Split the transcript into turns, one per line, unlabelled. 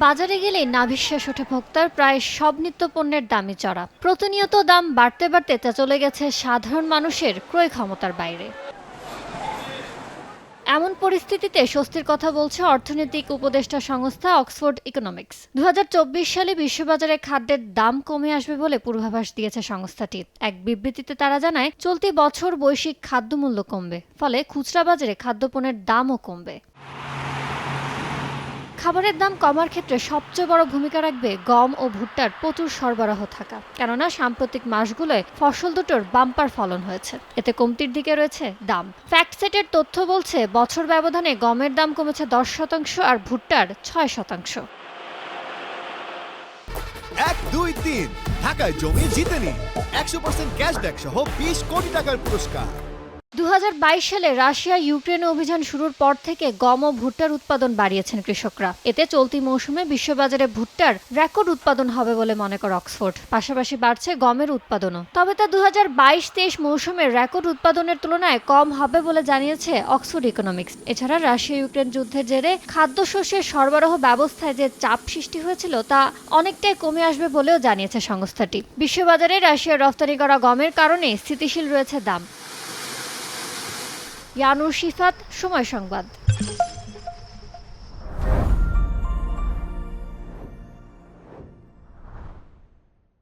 বাজারে গেলে নাভিশ্বাস ওঠে ভোক্তার প্রায় সব নিত্যপণ্যের দামই চড়া। প্রতিনিয়ত দাম বাড়তে বাড়তে তা চলে গেছে সাধারণ মানুষের ক্রয় ক্ষমতার বাইরে। এমন পরিস্থিতিতে স্বস্তির কথা বলছে অর্থনৈতিক উপদেষ্টা সংস্থা অক্সফোর্ড ইকোনমিক্স। ২০২৪ সালে বিশ্ববাজারে খাদ্যের দাম কমে আসবে বলে পূর্বাভাস দিয়েছে সংস্থাটি। এক বিবৃতিতে তারা জানায়, চলতি বছর বৈশ্বিক খাদ্যমূল্য কমবে, ফলে খুচরা বাজারে খাদ্যপণ্যের দামও কমবে। খাবারের দাম কমার ক্ষেত্রে সবচেয়ে বড় ভূমিকা রাখবে গম ও ভুট্টার প্রচুর সরবরাহ থাকা, কেননা সাম্প্রতিক মাসগুলোয় ফসল দুটোর বাম্পার ফলন হয়েছে। এতে কমতির দিকে রয়েছে দাম। ফ্যাক্টসেটের তথ্য বলছে, বছর ব্যবধানে গমের দাম কমেছে 10% আর ভুট্টার 6%।
১, ২, ৩ ঢাকায় জমি জিতে নিন ১০০% ক্যাশব্যাক সহ ২০ কোটি টাকার পুরস্কার।
২০২২ সালে রাশিয়া ইউক্রেনে অভিযান শুরুর পর থেকে গম ও ভুট্টার উৎপাদন বাড়িয়েছেন কৃষকরা। এতে চলতি মৌসুমে বিশ্ববাজারে ভুট্টার রেকর্ড উৎপাদন হবে বলে মনে করে অক্সফোর্ড। পাশাপাশি বাড়ছে গমের উৎপাদনও, তবে তা ২০২২-২৩ মৌসুমের রেকর্ড উৎপাদনের তুলনায় কম হবে বলে জানিয়েছে অক্সফোর্ড ইকোনমিক্স। এছাড়া রাশিয়া ইউক্রেন যুদ্ধের জেরে খাদ্যশস্যের সরবরাহ ব্যবস্থায় যে চাপ সৃষ্টি হয়েছিল তা অনেকটাই কমে আসবে বলেও জানিয়েছে সংস্থাটি। বিশ্ববাজারে রাশিয়ার রফতানি করা গমের কারণে স্থিতিশীল রয়েছে দাম। ইয়ানুর শিফাত, সময় সংবাদ।